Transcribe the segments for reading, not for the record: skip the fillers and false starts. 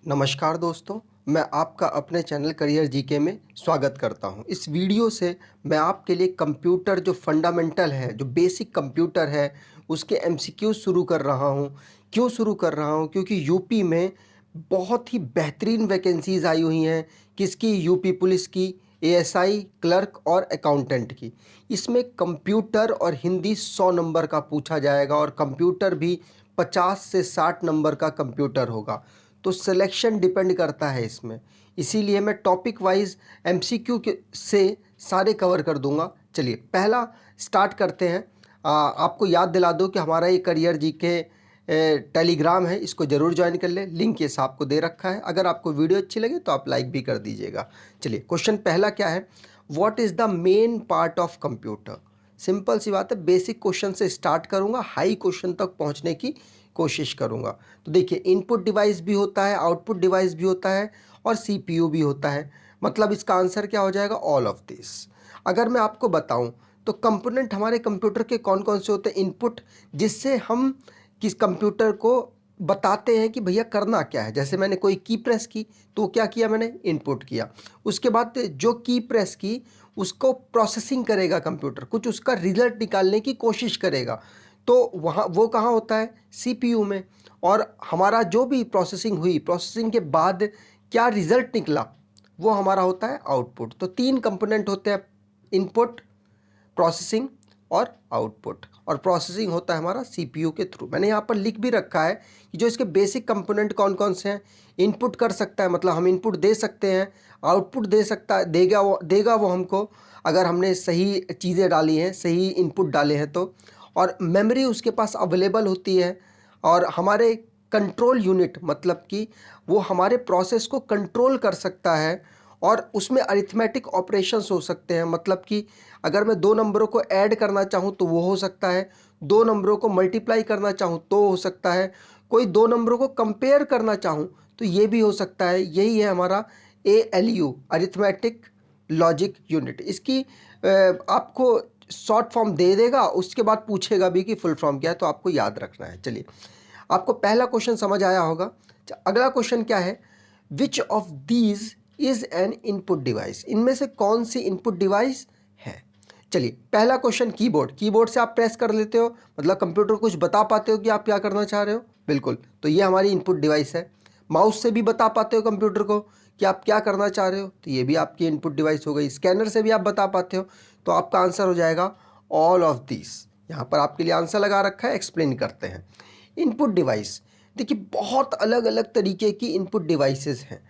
नमस्कार दोस्तों, मैं आपका अपने चैनल करियर जीके में स्वागत करता हूं। इस वीडियो से मैं आपके लिए कंप्यूटर जो फंडामेंटल है, जो बेसिक कंप्यूटर है, उसके एमसीक्यू शुरू कर रहा हूं। क्यों शुरू कर रहा हूं? क्योंकि यूपी में बहुत ही बेहतरीन वैकेंसीज़ आई हुई हैं। किसकी? यूपी पुलिस की, एएसआई, क्लर्क और अकाउंटेंट की। इसमें कंप्यूटर और हिंदी 100 नंबर का पूछा जाएगा और कंप्यूटर भी 50 से 60 नंबर का कंप्यूटर होगा। तो सिलेक्शन डिपेंड करता है इसमें, इसीलिए मैं टॉपिक वाइज एमसीक्यू के से सारे कवर कर दूंगा। चलिए पहला स्टार्ट करते हैं। आपको याद दिला दूं कि हमारा ये करियर जीके टेलीग्राम है, इसको ज़रूर ज्वाइन कर ले। लिंक ये आपको दे रखा है। अगर आपको वीडियो अच्छी लगे तो आप लाइक भी कर दीजिएगा। चलिए क्वेश्चन पहला क्या है? What is the main part of computer? Simple सी बात है, बेसिक क्वेश्चन से स्टार्ट करूंगा, हाई क्वेश्चन तक पहुंचने की कोशिश करूंगा। तो देखिए, इनपुट डिवाइस भी होता है, आउटपुट डिवाइस भी होता है और सीपीयू भी होता है। मतलब इसका आंसर क्या हो जाएगा? All of this. अगर मैं आपको बताऊं तो कंपोनेंट हमारे कंप्यूटर के कौन कौन से होते हैं? इनपुट, जिससे हम किस कंप्यूटर को बताते हैं कि भैया करना क्या है। जैसे मैंने कोई की प्रेस की तो क्या किया? मैंने इनपुट किया। उसके बाद जो की प्रेस की उसको प्रोसेसिंग करेगा कंप्यूटर, कुछ उसका रिजल्ट निकालने की कोशिश करेगा। तो वहाँ वो कहाँ होता है? सीपीयू में। और हमारा जो भी प्रोसेसिंग हुई, प्रोसेसिंग के बाद क्या रिजल्ट निकला, वो हमारा होता है आउटपुट। तो तीन कंपोनेंट होते हैं, इनपुट, प्रोसेसिंग और आउटपुट। और प्रोसेसिंग होता है हमारा सीपीयू के थ्रू। मैंने यहाँ पर लिख भी रखा है कि जो इसके बेसिक कंपोनेंट कौन कौन से हैं। इनपुट कर सकता है, मतलब हम इनपुट दे सकते हैं। आउटपुट दे सकता है, देगा वो हमको, अगर हमने सही चीज़ें डाली हैं, सही इनपुट डाले हैं तो। और मेमोरी उसके पास अवेलेबल होती है। और हमारे कंट्रोल यूनिट, मतलब कि वो हमारे प्रोसेस को कंट्रोल कर सकता है। और उसमें अरिथमेटिक ऑपरेशंस हो सकते हैं, मतलब कि अगर मैं दो नंबरों को ऐड करना चाहूँ तो वो हो सकता है, दो नंबरों को मल्टीप्लाई करना चाहूँ तो हो सकता है, कोई दो नंबरों को कंपेयर करना चाहूँ तो ये भी हो सकता है। यही है हमारा ALU, अरिथमेटिक लॉजिक यूनिट। इसकी आपको शॉर्ट फॉर्म दे देगा, उसके बाद पूछेगा भी कि फुल फॉर्म क्या है, तो आपको याद रखना है। चलिए, आपको पहला क्वेश्चन समझ आया होगा। अगला क्वेश्चन क्या है? Which of these is an input device? इनमें से कौन सी इनपुट डिवाइस है? चलिए, पहला क्वेश्चन कीबोर्ड। कीबोर्ड से आप प्रेस कर लेते हो, मतलब कंप्यूटर को कुछ बता पाते हो कि आप क्या करना चाह रहे हो। बिल्कुल, तो ये हमारी इनपुट डिवाइस है। माउस से भी बता पाते हो कंप्यूटर को कि आप क्या करना चाह रहे हो, तो ये भी आपकी इनपुट डिवाइस हो गई। स्कैनर से भी आप बता पाते हो, तो आपका आंसर हो जाएगा ऑल ऑफ दिस। यहाँ पर आपके लिए आंसर लगा रखा है, एक्सप्लेन करते हैं। इनपुट डिवाइस, देखिए बहुत अलग अलग तरीके की इनपुट डिवाइसेस हैं।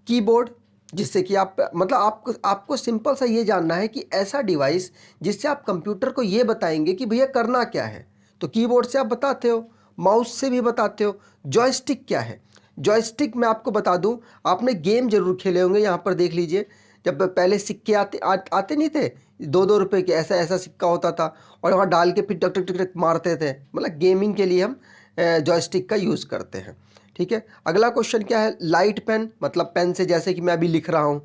कीबोर्ड, जिससे कि आप, मतलब आपको सिंपल सा ये जानना है कि ऐसा डिवाइस जिससे आप कंप्यूटर को ये बताएंगे कि भैया करना क्या है, तो कीबोर्ड से आप बताते हो, माउस से भी बताते हो। जॉयस्टिक क्या है? जॉयस्टिक मैं आपको बता दूं, आपने गेम जरूर खेले होंगे। यहाँ पर देख लीजिए, जब पहले सिक्के आते नहीं थे, 2-2 रुपए के, ऐसा ऐसा सिक्का होता था और वहाँ डाल के फिर टक टक टक टक मारते थे। मतलब गेमिंग के लिए हम जॉयस्टिक का यूज़ करते हैं। ठीक है, अगला क्वेश्चन क्या है? लाइट पेन, मतलब पेन से, जैसे कि मैं अभी लिख रहा हूँ।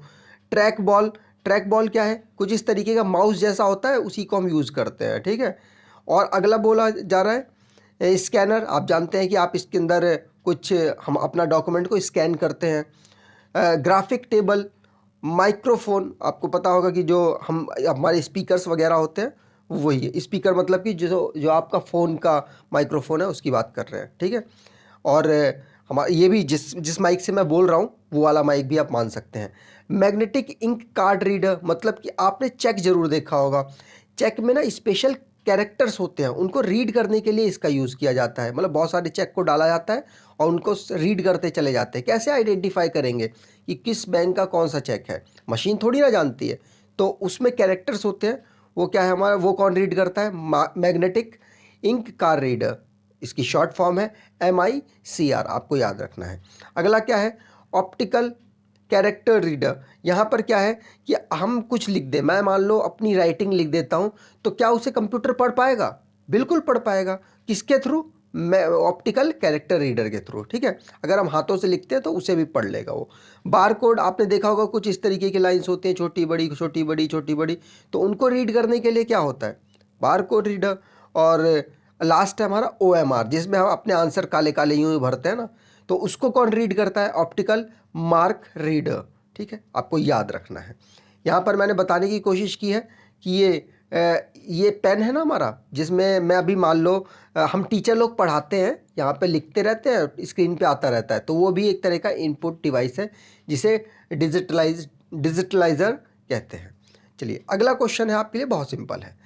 ट्रैक बॉल, ट्रैक बॉल क्या है? कुछ इस तरीके का माउस जैसा होता है, उसी को हम यूज़ करते हैं। ठीक है, और अगला बोला जा रहा है स्कैनर। आप जानते हैं कि आप इसके अंदर कुछ, हम अपना डॉक्यूमेंट को स्कैन करते हैं। ग्राफिक टेबल, माइक्रोफोन, आपको पता होगा कि जो हम हमारे स्पीकर्स वगैरह होते हैं वही है। स्पीकर मतलब कि जो जो आपका फ़ोन का माइक्रोफोन है उसकी बात कर रहे हैं। ठीक है, और हमारा ये भी जिस माइक से मैं बोल रहा हूँ वो वाला माइक भी आप मान सकते हैं। मैग्नेटिक इंक कार्ड रीडर, मतलब कि आपने चेक ज़रूर देखा होगा। चेक में ना स्पेशल कैरेक्टर्स होते हैं, उनको रीड करने के लिए इसका यूज़ किया जाता है। मतलब बहुत सारे चेक को डाला जाता है और उनको रीड करते चले जाते हैं। कैसे आइडेंटिफाई करेंगे कि किस बैंक का कौन सा चेक है? मशीन थोड़ी ना जानती है, तो उसमें कैरेक्टर्स होते हैं। वो क्या है हमारा, वो कौन रीड करता है? Magnetic ink car reader. इसकी शॉर्ट फॉर्म है MICR, आपको याद रखना है। अगला क्या है? Optical character reader. यहाँ पर क्या है कि हम कुछ लिख दें, मैं मान लो अपनी राइटिंग लिख देता हूँ, तो क्या उसे कंप्यूटर पढ़ पाएगा? बिल्कुल पढ़ पाएगा। किसके थ्रू? मैं ऑप्टिकल कैरेक्टर रीडर के थ्रू। ठीक है, अगर हम हाथों से लिखते हैं तो उसे भी पढ़ लेगा वो। बार कोड आपने देखा होगा, कुछ इस तरीके की लाइंस होती हैं, छोटी बड़ी छोटी बड़ी छोटी बड़ी, तो उनको रीड करने के लिए क्या होता है? Bar code reader. और लास्ट है हमारा OMR, जिसमें हम अपने आंसर काले काले यूँ ही भरते हैं ना, तो उसको कौन रीड करता है? Optical mark reader. ठीक है, आपको याद रखना है। यहाँ पर मैंने बताने की कोशिश की है कि ये पेन है ना हमारा, जिसमें मैं अभी मान लो हम टीचर लोग पढ़ाते हैं, यहाँ पे लिखते रहते हैं, स्क्रीन पे आता रहता है, तो वो भी एक तरह का इनपुट डिवाइस है जिसे डिजिटलाइजर कहते हैं। चलिए अगला क्वेश्चन है आपके लिए, बहुत सिंपल है।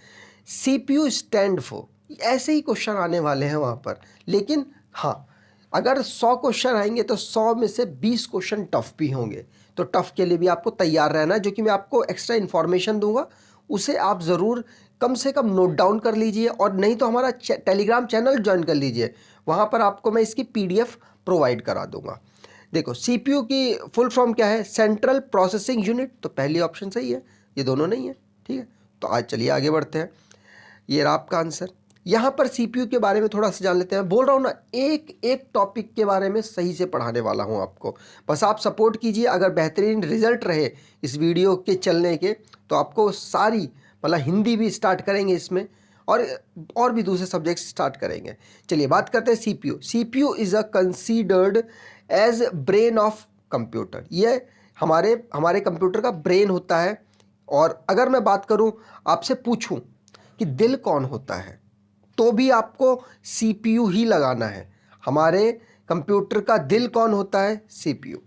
CPU स्टैंड फॉर, ऐसे ही क्वेश्चन आने वाले हैं वहाँ पर, लेकिन हाँ, अगर 100 क्वेश्चन आएंगे तो 100 में से 20 क्वेश्चन टफ भी होंगे, तो टफ के लिए भी आपको तैयार रहना है। जो कि मैं आपको एक्स्ट्रा इन्फॉर्मेशन दूंगा, उसे आप ज़रूर कम से कम नोट डाउन कर लीजिए, और नहीं तो हमारा टेलीग्राम चैनल ज्वाइन कर लीजिए, वहाँ पर आपको मैं इसकी PDF प्रोवाइड करा दूंगा। देखो CPU की फुल फॉर्म क्या है? सेंट्रल प्रोसेसिंग यूनिट, तो पहली ऑप्शन सही है, ये दोनों नहीं है। ठीक है, तो आज चलिए आगे बढ़ते हैं। ये रहा आपका आंसर। यहाँ पर CPU के बारे में थोड़ा सा जान लेते हैं। बोल रहा हूँ ना, एक एक टॉपिक के बारे में सही से पढ़ाने वाला हूँ आपको, बस आप सपोर्ट कीजिए। अगर बेहतरीन रिजल्ट रहे इस वीडियो के चलने के, तो आपको सारी मतलब हिंदी भी स्टार्ट करेंगे इसमें, और भी दूसरे सब्जेक्ट स्टार्ट करेंगे। चलिए बात करते हैं CPU। CPU is a considered as brain of computer. ये हमारे कंप्यूटर का ब्रेन होता है। और अगर मैं बात करूँ, आपसे पूछूँ कि दिल कौन होता है, तो भी आपको CPU ही लगाना है। हमारे कंप्यूटर का दिल कौन होता है? CPU।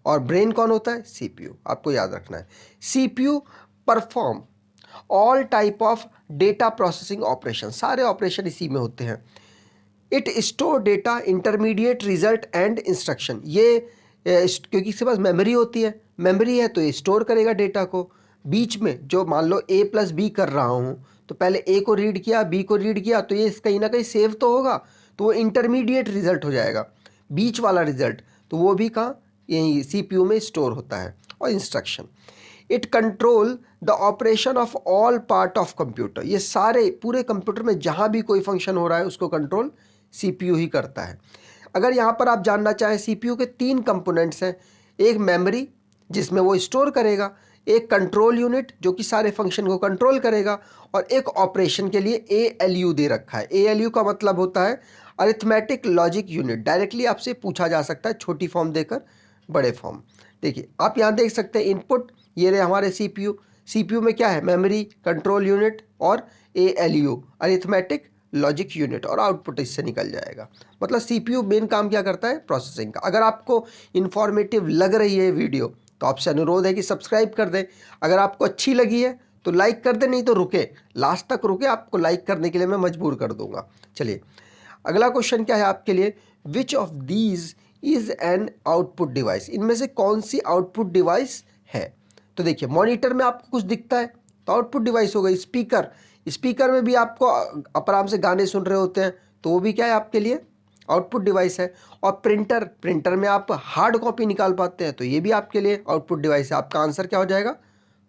और ब्रेन कौन होता है? CPU। आपको याद रखना है। CPU perform all type of data processing operation, सारे ऑपरेशन इसी में होते हैं। It store data, intermediate, result and instruction. ये क्योंकि इसके पास मेमोरी होती है, मेमोरी है तो ये स्टोर करेगा डेटा को। बीच में जो मान लो A+B कर रहा हूँ, तो पहले A को रीड किया, B को रीड किया, तो ये कहीं ना कहीं सेव तो होगा, तो वो इंटरमीडिएट रिजल्ट हो जाएगा। बीच वाला रिजल्ट तो वो भी कहाँ? यही CPU में स्टोर होता है। और instruction, it control the operation of all part of computer. ये सारे पूरे कंप्यूटर में जहाँ भी कोई फंक्शन हो रहा है उसको कंट्रोल CPU ही करता है। अगर यहाँ पर आप जानना चाहें, CPU के 3 कंपोनेंट्स हैं। एक मेमोरी जिसमें वो स्टोर करेगा, एक कंट्रोल यूनिट जो कि सारे फंक्शन को कंट्रोल करेगा, और एक ऑपरेशन के लिए ALU दे रखा है। ALU का मतलब होता है अरिथमेटिक लॉजिक यूनिट। डायरेक्टली आपसे पूछा जा सकता है, छोटी फॉर्म देकर बड़े फॉर्म। देखिए आप यहाँ देख सकते हैं इनपुट, ये रहे हमारे CPU में क्या है? मेमोरी, कंट्रोल यूनिट और ALU अरिथमेटिक लॉजिक यूनिट, और आउटपुट इससे निकल जाएगा। मतलब CPU मेन काम क्या करता है? प्रोसेसिंग का। अगर आपको इन्फॉर्मेटिव लग रही है वीडियो, तो आपसे अनुरोध है कि सब्सक्राइब कर दें। अगर आपको अच्छी लगी है तो लाइक कर दें, नहीं तो रुके, लास्ट तक रुके, आपको लाइक करने के लिए मैं मजबूर कर दूंगा। चलिए अगला क्वेश्चन क्या है आपके लिए? Which of these is an output device. इनमें से कौन सी आउटपुट डिवाइस है? तो देखिए मॉनिटर में आपको कुछ दिखता है तो आउटपुट डिवाइस हो गई। स्पीकर में भी आपको आप आराम से गाने सुन रहे होते हैं, तो वो भी क्या है आपके लिए? आउटपुट डिवाइस है। और प्रिंटर में आप हार्ड कॉपी निकाल पाते हैं, तो ये भी आपके लिए आउटपुट डिवाइस है। आपका आंसर क्या हो जाएगा?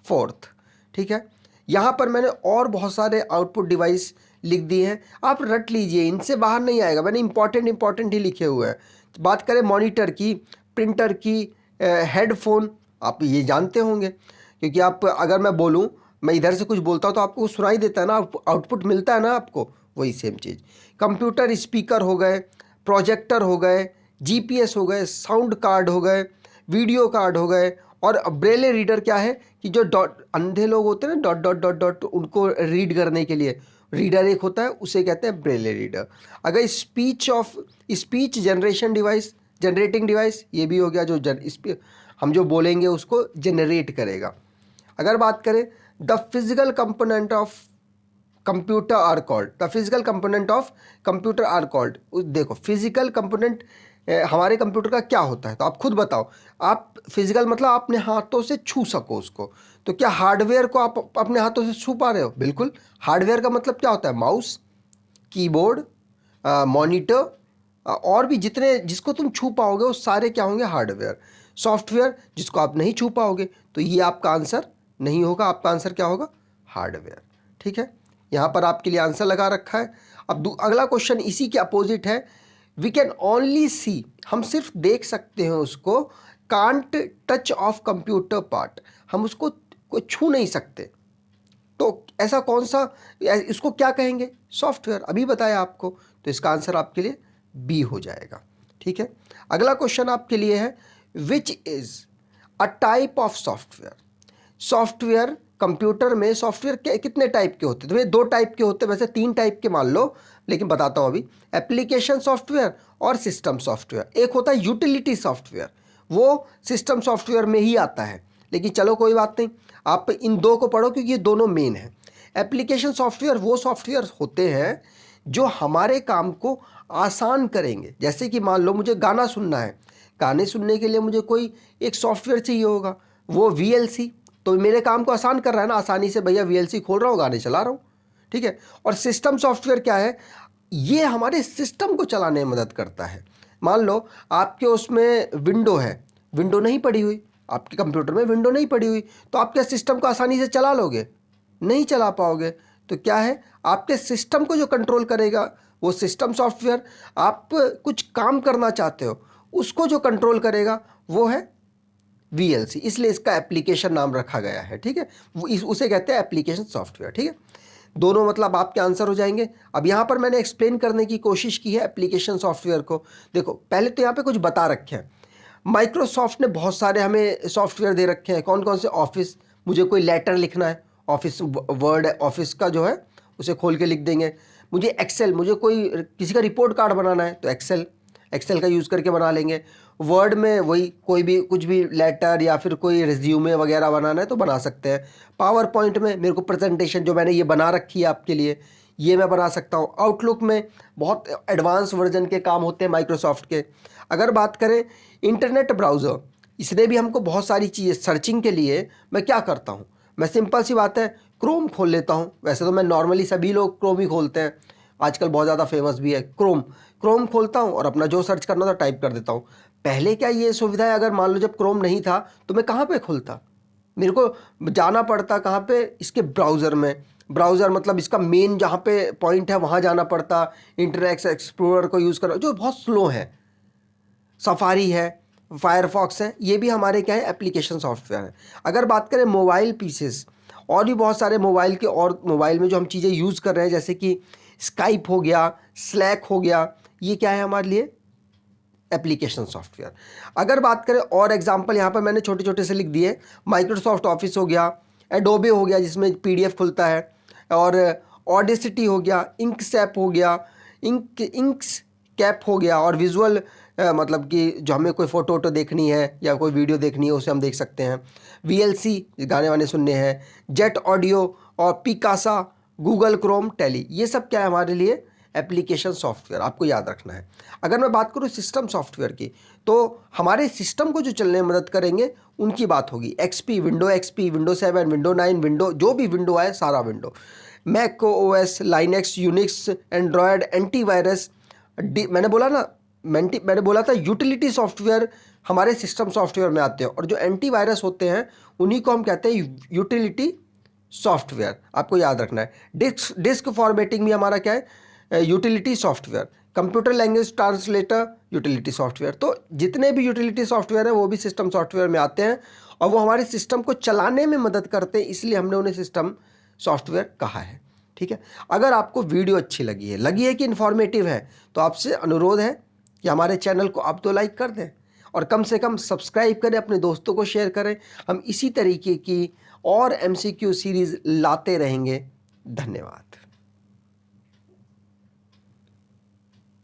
4th। ठीक है, यहाँ पर मैंने और बहुत सारे आउटपुट डिवाइस लिख दिए हैं, आप रट लीजिए, इनसे बाहर नहीं आएगा। मैंने इंपॉर्टेंट ही लिखे हुए हैं। बात करें मॉनिटर की, प्रिंटर की, हेडफोन, आप ये जानते होंगे, क्योंकि आप अगर मैं बोलूँ, मैं इधर से कुछ बोलता हूँ तो आपको सुनाई देता है ना, आउटपुट मिलता है ना आपको, वही सेम चीज़। कंप्यूटर स्पीकर हो गए, प्रोजेक्टर हो गए, GPS हो गए, साउंड कार्ड हो गए, वीडियो कार्ड हो गए, और ब्रेले रीडर क्या है कि जो डॉट, अंधे लोग होते हैं ना, डॉट डॉट डॉट डॉट, उनको रीड करने के लिए रीडर एक होता है, उसे कहते हैं ब्रेले रीडर। अगर स्पीच जनरेटिंग डिवाइस, ये भी हो गया, जो हम जो बोलेंगे उसको जनरेट करेगा। अगर बात करें the physical component of computer are called, the physical component of computer are called. देखो फिजिकल कंपोनेंट हमारे कंप्यूटर का क्या होता है, तो आप खुद बताओ। आप फिजिकल मतलब अपने हाथों से छू सको उसको, तो क्या हार्डवेयर को आप अपने हाथों से छू पा रहे हो? बिल्कुल। हार्डवेयर का मतलब क्या होता है? माउस, कीबोर्ड, मॉनिटर, और भी जिसको तुम छू पाओगे वो सारे क्या होंगे? हार्डवेयर। सॉफ्टवेयर जिसको आप नहीं छू पाओगे, तो ये आपका आंसर नहीं होगा। आपका आंसर क्या होगा? हार्डवेयर। ठीक है, यहाँ पर आपके लिए आंसर लगा रखा है। अब अगला क्वेश्चन इसी के अपोजिट है। वी कैन ओनली सी, हम सिर्फ देख सकते हैं उसको। Can't touch of computer part, हम उसको कोई छू नहीं सकते, तो ऐसा कौन सा, इसको क्या कहेंगे? सॉफ्टवेयर। अभी बताया आपको, तो इसका आंसर आपके लिए B हो जाएगा। ठीक है। अगला क्वेश्चन आपके लिए है, which is a type of software. Software, computer में सॉफ्टवेयर कितने टाइप के होते हैं? तो ये 2 टाइप के होते हैं, वैसे 3 टाइप के मान लो, लेकिन बताता हूँ अभी। एप्लीकेशन सॉफ्टवेयर और सिस्टम सॉफ्टवेयर। एक होता है यूटिलिटी सॉफ्टवेयर, वो सिस्टम सॉफ्टवेयर में ही आता है, लेकिन चलो कोई बात नहीं, आप इन 2 को पढ़ो क्योंकि ये दोनों मेन है। एप्लीकेशन सॉफ्टवेयर वो सॉफ्टवेयर होते हैं जो हमारे काम को आसान करेंगे। जैसे कि मान लो मुझे गाना सुनना है, गाने सुनने के लिए मुझे कोई एक सॉफ्टवेयर चाहिए होगा, वो VLC, तो मेरे काम को आसान कर रहा है ना, आसानी से भैया VLC खोल रहा हूँ, गाने चला रहा हूँ, ठीक है। और सिस्टम सॉफ्टवेयर क्या है? ये हमारे सिस्टम को चलाने में मदद करता है। मान लो आपके उसमें विंडो है, विंडो नहीं पड़ी हुई, आपके कंप्यूटर में विंडो नहीं पड़ी हुई, तो आप क्या सिस्टम को आसानी से चला लोगे? नहीं चला पाओगे। तो क्या है, आपके सिस्टम को जो कंट्रोल करेगा वो सिस्टम सॉफ्टवेयर। आप कुछ काम करना चाहते हो, उसको जो कंट्रोल करेगा वो है VLC, इसलिए इसका एप्लीकेशन नाम रखा गया है, ठीक है। उसे कहते हैं एप्लीकेशन सॉफ्टवेयर, ठीक है। दोनों मतलब आपके आंसर हो जाएंगे। अब यहाँ पर मैंने एक्सप्लेन करने की कोशिश की है एप्लीकेशन सॉफ्टवेयर को। देखो पहले तो यहाँ पे कुछ बता रखे हैं, माइक्रोसॉफ्ट ने बहुत सारे हमें सॉफ्टवेयर दे रखे हैं। कौन कौन से? ऑफिस, मुझे कोई लेटर लिखना है, ऑफिस वर्ड ऑफिस का जो है उसे खोल के लिख देंगे। मुझे एक्सेल, मुझे कोई किसी का रिपोर्ट कार्ड बनाना है तो एक्सेल का यूज़ करके बना लेंगे। वर्ड में वही कोई भी कुछ भी लेटर या फिर कोई रिज्यूमे वगैरह बनाना है तो बना सकते हैं। पावर पॉइंट में मेरे को प्रेजेंटेशन जो मैंने ये बना रखी है आपके लिए, ये मैं बना सकता हूँ। आउटलुक में बहुत एडवांस वर्जन के काम होते हैं माइक्रोसॉफ्ट के। अगर बात करें इंटरनेट ब्राउज़र, इसने भी हमको बहुत सारी चीज़ें सर्चिंग के लिए मैं क्या करता हूँ, मैं सिंपल सी बात है क्रोम खोल लेता हूँ। वैसे तो मैं नॉर्मली सभी लोग क्रोम ही खोलते हैं, आजकल बहुत ज़्यादा फेमस भी है क्रोम खोलता हूँ और अपना जो सर्च करना था टाइप कर देता हूँ। पहले क्या ये सुविधा है, अगर मान लो जब क्रोम नहीं था तो मैं कहाँ पे खोलता, मेरे को जाना पड़ता कहाँ पे, इसके ब्राउज़र में। ब्राउज़र मतलब इसका मेन जहाँ पे पॉइंट है वहाँ जाना पड़ता, इंटरनेट एक्सप्लोरर को यूज़ करना जो बहुत स्लो है। सफारी है, फायरफॉक्स है, ये भी हमारे क्या है एप्लीकेशन सॉफ्टवेयर है। अगर बात करें मोबाइल पीसेस, और भी बहुत सारे मोबाइल के, और मोबाइल में जो हम चीज़ें यूज़ कर रहे हैं जैसे कि स्काइप हो गया, स्लैक हो गया, ये क्या है हमारे लिए एप्लीकेशन सॉफ्टवेयर। अगर बात करें और एग्जांपल यहाँ पर मैंने छोटे छोटे से लिख दिए, माइक्रोसॉफ्ट ऑफिस हो गया, एडोबे हो गया जिसमें PDF खुलता है, और ऑडेसिटी हो गया, इंकसैप हो गया, इंक्स कैप हो गया, और विजुअल मतलब कि जो हमें कोई फ़ोटो वोटो देखनी है या कोई वीडियो देखनी है उसे हम देख सकते हैं। VLC गाने वाने सुनने हैं, जेट ऑडियो और पिकासा, गूगल क्रोम, टैली, ये सब क्या है हमारे लिए एप्लीकेशन सॉफ्टवेयर, आपको याद रखना है। अगर मैं बात करूँ सिस्टम सॉफ्टवेयर की, तो हमारे सिस्टम को जो चलने में मदद करेंगे उनकी बात होगी। XP, window XP, window 7, window 9, window जो भी विंडो आए सारा window, Mac OS, Linux, Unix, Android, antivirus. मैंने बोला ना, मैंने बोला था यूटिलिटी सॉफ्टवेयर हमारे सिस्टम सॉफ्टवेयर में आते हैं, और जो एंटीवायरस होते हैं उन्हीं को हम कहते हैं यूटिलिटी सॉफ्टवेयर, आपको याद रखना है। डिस्क फॉर्मेटिंग भी हमारा क्या है utility software. Computer language translator utility software. तो जितने भी यूटिलिटी सॉफ्टवेयर हैं वो भी सिस्टम सॉफ्टवेयर में आते हैं, और वो हमारे सिस्टम को चलाने में मदद करते हैं, इसलिए हमने उन्हें सिस्टम सॉफ्टवेयर कहा है, ठीक है। अगर आपको वीडियो अच्छी लगी है कि इन्फॉर्मेटिव है, तो आपसे अनुरोध है कि हमारे चैनल को आप तो लाइक कर दें, और कम से कम सब्सक्राइब करें, अपने दोस्तों को शेयर करें। हम इसी तरीके की और MCQ सीरीज़ लाते रहेंगे। धन्यवाद।